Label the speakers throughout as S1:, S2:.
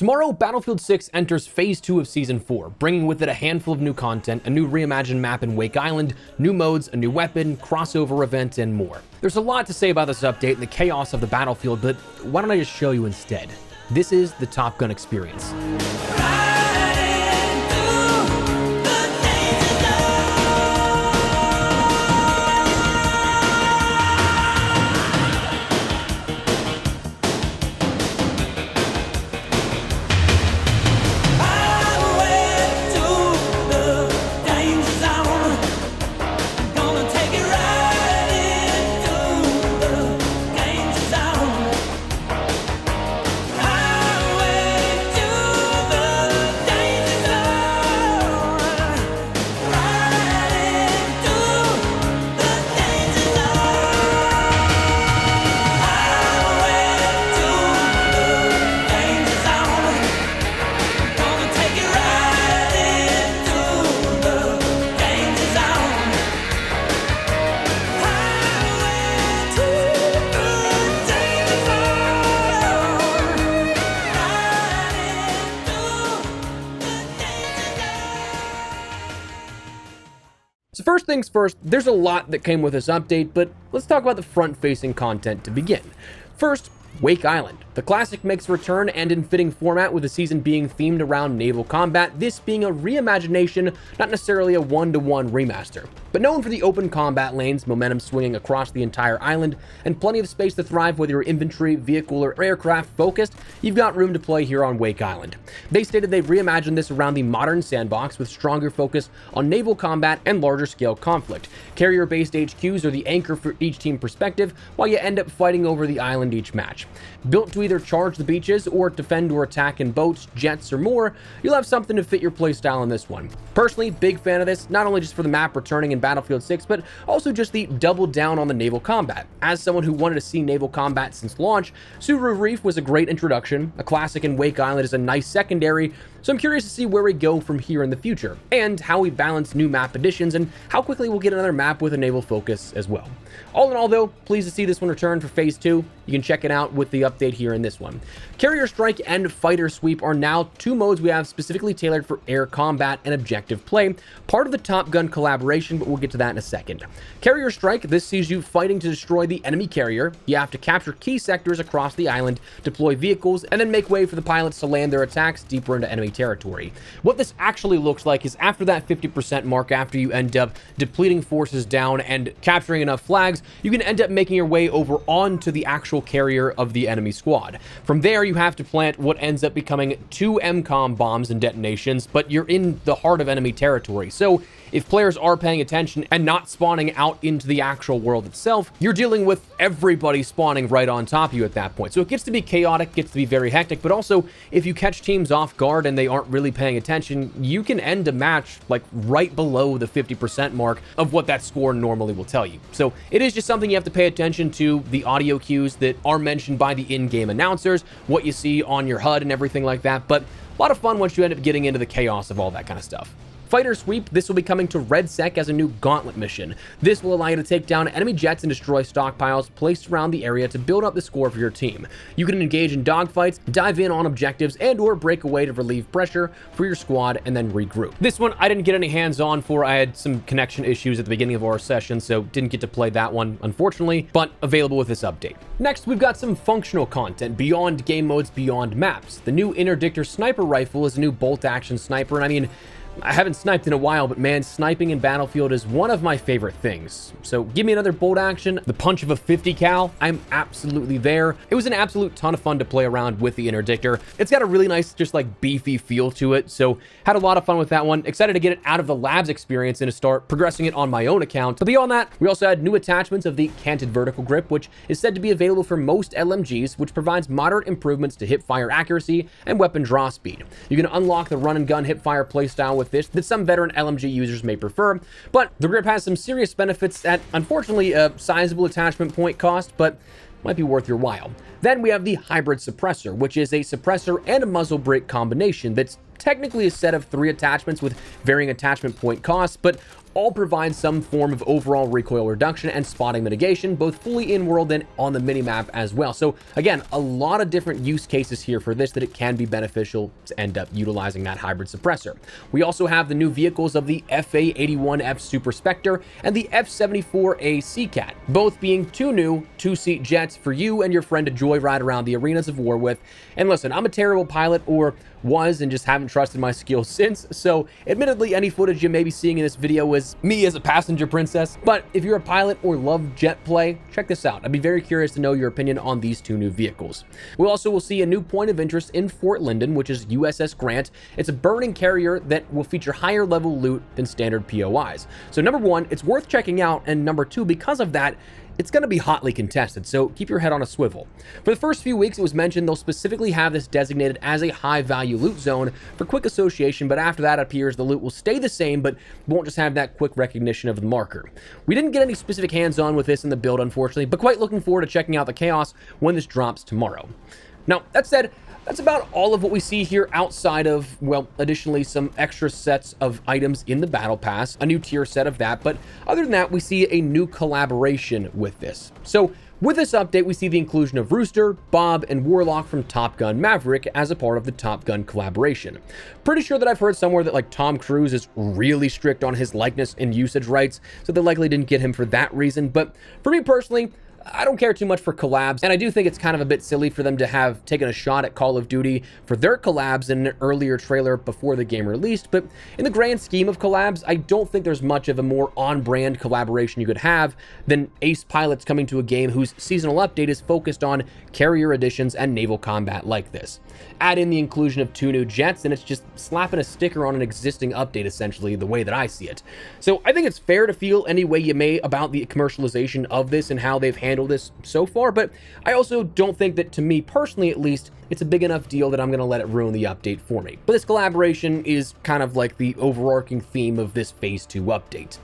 S1: Tomorrow, Battlefield 6 enters Phase 2 of Season 4, bringing with it a handful of new content, a new reimagined map in Wake Island, new modes, a new weapon, crossover event, and more. There's a lot to say about this update and the chaos of the Battlefield, but why don't I just show you instead? This is the Top Gun experience. So first things first, there's a lot that came with this update, but let's talk about the front-facing content to begin. First, Wake Island. The classic makes a return, and in fitting format, with the season being themed around naval combat, this being a reimagination, not necessarily a one-to-one remaster. But known for the open combat lanes, momentum swinging across the entire island, and plenty of space to thrive whether you're infantry, vehicle, or aircraft focused, you've got room to play here on Wake Island. They stated they've reimagined this around the modern sandbox with stronger focus on naval combat and larger scale conflict. Carrier-based HQs are the anchor for each team perspective, while you end up fighting over the island each match. Built to either charge the beaches or defend or attack in boats, jets, or more, you'll have something to fit your playstyle in this one. Personally, big fan of this, not only just for the map returning in Battlefield 6, but also just the double down on the naval combat. As someone who wanted to see naval combat since launch, Suru Reef was a great introduction, a classic in Wake Island is a nice secondary, so I'm curious to see where we go from here in the future, and how we balance new map additions, and how quickly we'll get another map with a naval focus as well. All in all though, pleased to see this one return for Phase 2. You can check it out with the update here in this one. Carrier Strike and Fighter Sweep are now two modes we have specifically tailored for air combat and objective play, part of the Top Gun collaboration, but we'll get to that in a second. Carrier Strike, this sees you fighting to destroy the enemy carrier. You have to capture key sectors across the island, deploy vehicles, and then make way for the pilots to land their attacks deeper into enemy territory. What this actually looks like is after that 50% mark, after you end up depleting forces down and capturing enough flags, you can end up making your way over onto the actual carrier of the enemy squad. From there, you have to plant what ends up becoming 2 MCOM bombs and detonations, but you're in the heart of enemy territory. So if players are paying attention and not spawning out into the actual world itself, you're dealing with everybody spawning right on top of you at that point. So it gets to be chaotic, gets to be very hectic, but also if you catch teams off guard and they aren't really paying attention, you can end a match like right below the 50% mark of what that score normally will tell you. So it is just something you have to pay attention to, the audio cues that are mentioned by the in-game announcers, what you see on your HUD and everything like that, but a lot of fun once you end up getting into the chaos of all that kind of stuff. Fighter Sweep, this will be coming to RedSec as a new Gauntlet mission. This will allow you to take down enemy jets and destroy stockpiles placed around the area to build up the score for your team. You can engage in dogfights, dive in on objectives, and or break away to relieve pressure for your squad and then regroup. This one I didn't get any hands-on for. I had some connection issues at the beginning of our session, so didn't get to play that one, unfortunately, but available with this update. Next, we've got some functional content beyond game modes, beyond maps. The new Interdictor Sniper Rifle is a new bolt-action sniper, and I mean, I haven't sniped in a while, but man, sniping in Battlefield is one of my favorite things. So give me another bolt action, the punch of a 50 cal, I'm absolutely there. It was an absolute ton of fun to play around with the Interdictor. It's got a really nice, just like beefy feel to it, so had a lot of fun with that one. Excited to get it out of the labs experience and to start progressing it on my own account. But beyond that, we also had new attachments of the canted vertical grip, which is said to be available for most LMGs, which provides moderate improvements to hip-fire accuracy and weapon draw speed. You can unlock the run and gun hip-fire playstyle with this that some veteran LMG users may prefer, but the grip has some serious benefits at, unfortunately, a sizable attachment point cost, but might be worth your while. Then we have the Hybrid Suppressor, which is a suppressor and a muzzle brake combination that's technically a set of 3 attachments with varying attachment point costs, but all provide some form of overall recoil reduction and spotting mitigation, both fully in-world and on the minimap as well. So again, a lot of different use cases here for this that it can be beneficial to end up utilizing that hybrid suppressor. We also have the new vehicles of the FA-81F Super Spectre and the F-74A Seacat, both being two new two-seat jets for you and your friend to joyride around the arenas of war with. And listen, I'm a terrible pilot, or was, and just haven't trusted my skills since, so admittedly any footage you may be seeing in this video is me as a passenger princess. But if you're a pilot or love jet play, check this out. I'd be very curious to know your opinion on these two new vehicles. We also will see a new point of interest in Fort Lyndon, which is USS Grant. It's a burning carrier that will feature higher level loot than standard POIs. So number one, it's worth checking out, and number two, because of that, it's going to be hotly contested, so keep your head on a swivel. For the first few weeks, it was mentioned they'll specifically have this designated as a high-value loot zone for quick association, but after that, it appears the loot will stay the same, but won't just have that quick recognition of the marker. We didn't get any specific hands-on with this in the build, unfortunately, but quite looking forward to checking out the chaos when this drops tomorrow. Now, that said, that's about all of what we see here outside of, well, additionally some extra sets of items in the battle pass, a new tier set of that, but other than that, we see a new collaboration with this. So with this update, we see the inclusion of Rooster, Bob, and Warlock from Top Gun Maverick as a part of the Top Gun collaboration. Pretty sure that I've heard somewhere that like Tom Cruise is really strict on his likeness and usage rights, so they likely didn't get him for that reason, but for me personally, I don't care too much for collabs, and I do think it's kind of a bit silly for them to have taken a shot at Call of Duty for their collabs in an earlier trailer before the game released, but in the grand scheme of collabs, I don't think there's much of a more on-brand collaboration you could have than ace pilots coming to a game whose seasonal update is focused on carrier additions and naval combat like this. Add in the inclusion of two new jets, and it's just slapping a sticker on an existing update, essentially, the way that I see it. So I think it's fair to feel any way you may about the commercialization of this and how they've handled this so far, but I also don't think that, to me personally at least, it's a big enough deal that I'm going to let it ruin the update for me. But this collaboration is kind of like the overarching theme of this Phase 2 update.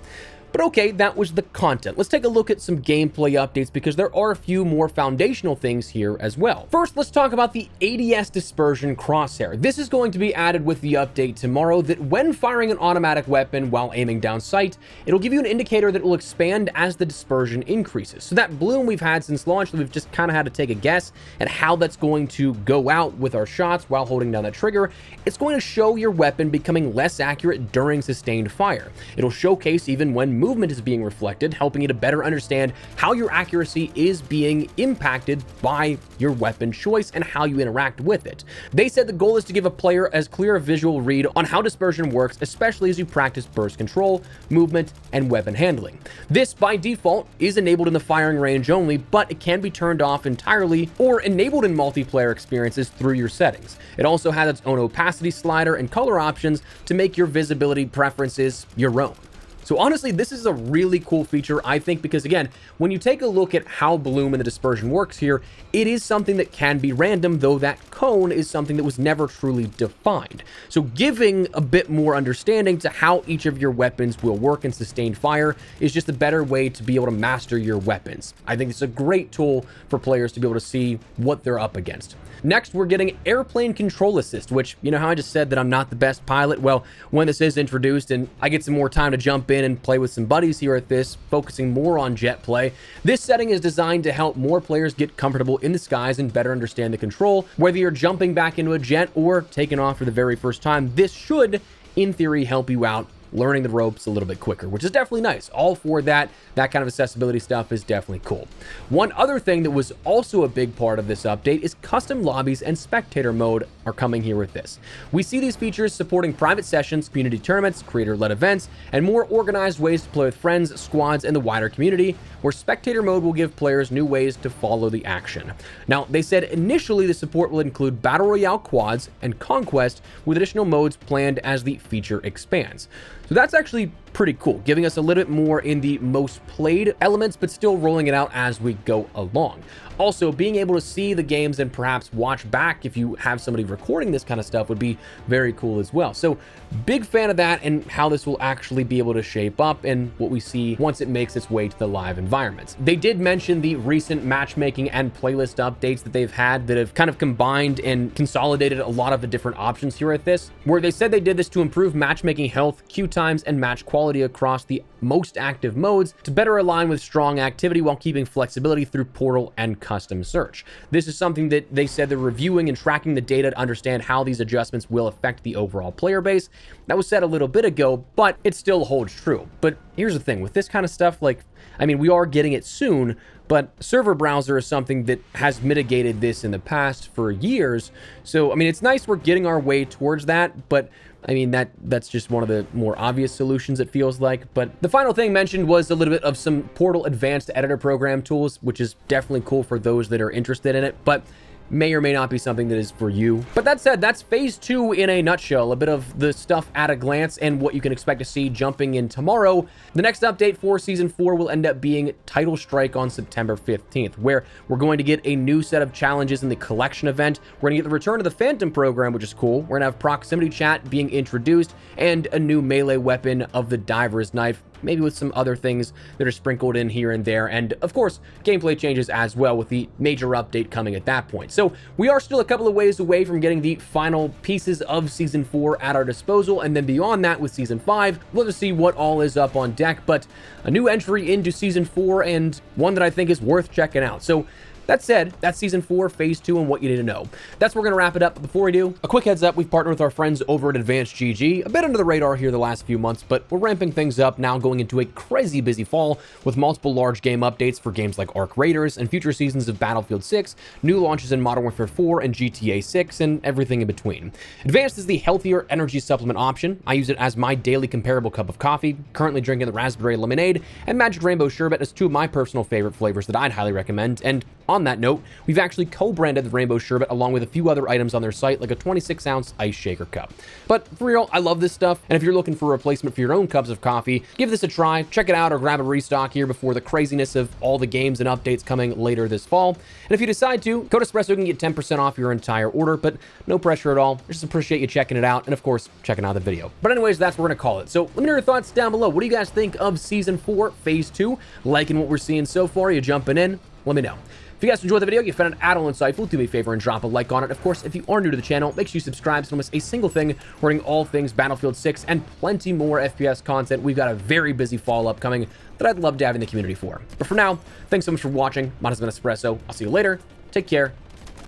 S1: But okay, that was the content. Let's take a look at some gameplay updates because there are a few more foundational things here as well. First, let's talk about the ADS dispersion crosshair. This is going to be added with the update tomorrow that when firing an automatic weapon while aiming down sight, it'll give you an indicator that will expand as the dispersion increases. So that bloom we've had since launch, we've just kind of had to take a guess at how that's going to go out with our shots while holding down that trigger. It's going to show your weapon becoming less accurate during sustained fire. It'll showcase even when movement is being reflected, helping you to better understand how your accuracy is being impacted by your weapon choice and how you interact with it. They said the goal is to give a player as clear a visual read on how dispersion works, especially as you practice burst control, movement, and weapon handling. This, by default, is enabled in the firing range only, but it can be turned off entirely or enabled in multiplayer experiences through your settings. It also has its own opacity slider and color options to make your visibility preferences your own. So honestly, this is a really cool feature, I think, because again, when you take a look at how bloom and the dispersion works here, it is something that can be random, though that cone is something that was never truly defined. So giving a bit more understanding to how each of your weapons will work in sustained fire is just a better way to be able to master your weapons. I think it's a great tool for players to be able to see what they're up against. Next, we're getting airplane control assist, which, you know how I just said that I'm not the best pilot? Well, when this is introduced and I get some more time to jump in and play with some buddies here at this, focusing more on jet play, this setting is designed to help more players get comfortable in the skies and better understand the control. Whether you're jumping back into a jet or taking off for the very first time, this should, in theory, help you out learning the ropes a little bit quicker, which is definitely nice. All for that kind of accessibility stuff is definitely cool. One other thing that was also a big part of this update is custom lobbies and spectator mode are coming here with this. We see these features supporting private sessions, community tournaments, creator-led events, and more organized ways to play with friends, squads, and the wider community, where spectator mode will give players new ways to follow the action. Now, they said initially the support will include Battle Royale quads and Conquest, with additional modes planned as the feature expands. So that's actually pretty cool, giving us a little bit more in the most played elements, but still rolling it out as we go along. Also, being able to see the games and perhaps watch back if you have somebody recording this kind of stuff would be very cool as well. So big fan of that and how this will actually be able to shape up and what we see once it makes its way to the live environments. They did mention the recent matchmaking and playlist updates that they've had that have kind of combined and consolidated a lot of the different options here at this, where they said they did this to improve matchmaking health, queue times and match quality across the most active modes to better align with strong activity while keeping flexibility through portal and custom search. This is something that they said they're reviewing and tracking the data to understand how these adjustments will affect the overall player base. That was said a little bit ago, but it still holds true. But here's the thing, with this kind of stuff, like, I mean, we are getting it soon, but server browser is something that has mitigated this in the past for years. So, I mean, it's nice we're getting our way towards that, but I mean, that's just one of the more obvious solutions, it feels like. But the final thing mentioned was a little bit of some Portal Advanced Editor Program tools, which is definitely cool for those that are interested in it, but may or may not be something that is for you. But that said, that's phase 2 in a nutshell, a bit of the stuff at a glance and what you can expect to see jumping in tomorrow. The next update for Season 4 will end up being Title Strike on September 15th, where we're going to get a new set of challenges in the collection event. We're going to get the return of the Phantom program, which is cool. We're going to have proximity chat being introduced and a new melee weapon of the Diver's Knife, maybe with some other things that are sprinkled in here and there, and of course gameplay changes as well, with the major update coming at that point. So we are still a couple of ways away from getting the final pieces of Season 4 at our disposal, and then beyond that with Season 5, we'll just see what all is up on deck. But a new entry into Season 4, and one that I think is worth checking out. So that said, that's Season 4, Phase 2, and what you need to know. That's where we're going to wrap it up. But before we do, a quick heads up, we've partnered with our friends over at Advanced GG. A bit under the radar here the last few months, but we're ramping things up now, going into a crazy busy fall with multiple large game updates for games like Arc Raiders and future seasons of Battlefield 6, new launches in Modern Warfare 4 and GTA 6, and everything in between. Advanced is the healthier energy supplement option. I use it as my daily comparable cup of coffee, currently drinking the Raspberry Lemonade and Magic Rainbow Sherbet as two of my personal favorite flavors that I'd highly recommend. And on that note, we've actually co-branded the Rainbow Sherbet along with a few other items on their site, like a 26-ounce ice shaker cup. But for real, I love this stuff, and if you're looking for a replacement for your own cups of coffee, give this a try, check it out, or grab a restock here before the craziness of all the games and updates coming later this fall. And if you decide to, code Espresso can get 10% off your entire order, but no pressure at all. I just appreciate you checking it out, and of course, checking out the video. But anyways, that's what we're gonna call it. So let me know your thoughts down below. What do you guys think of Season 4, Phase 2? Liking what we're seeing so far? Are you jumping in? Let me know. If you guys enjoyed the video, you found it at all insightful, do me a favor and drop a like on it. Of course, if you are new to the channel, make sure you subscribe so you don't miss a single thing regarding all things Battlefield 6 and plenty more FPS content. We've got a very busy fall upcoming that I'd love to have in the community for. But for now, thanks so much for watching. Mine has been Espresso. I'll see you later. Take care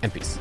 S1: and peace.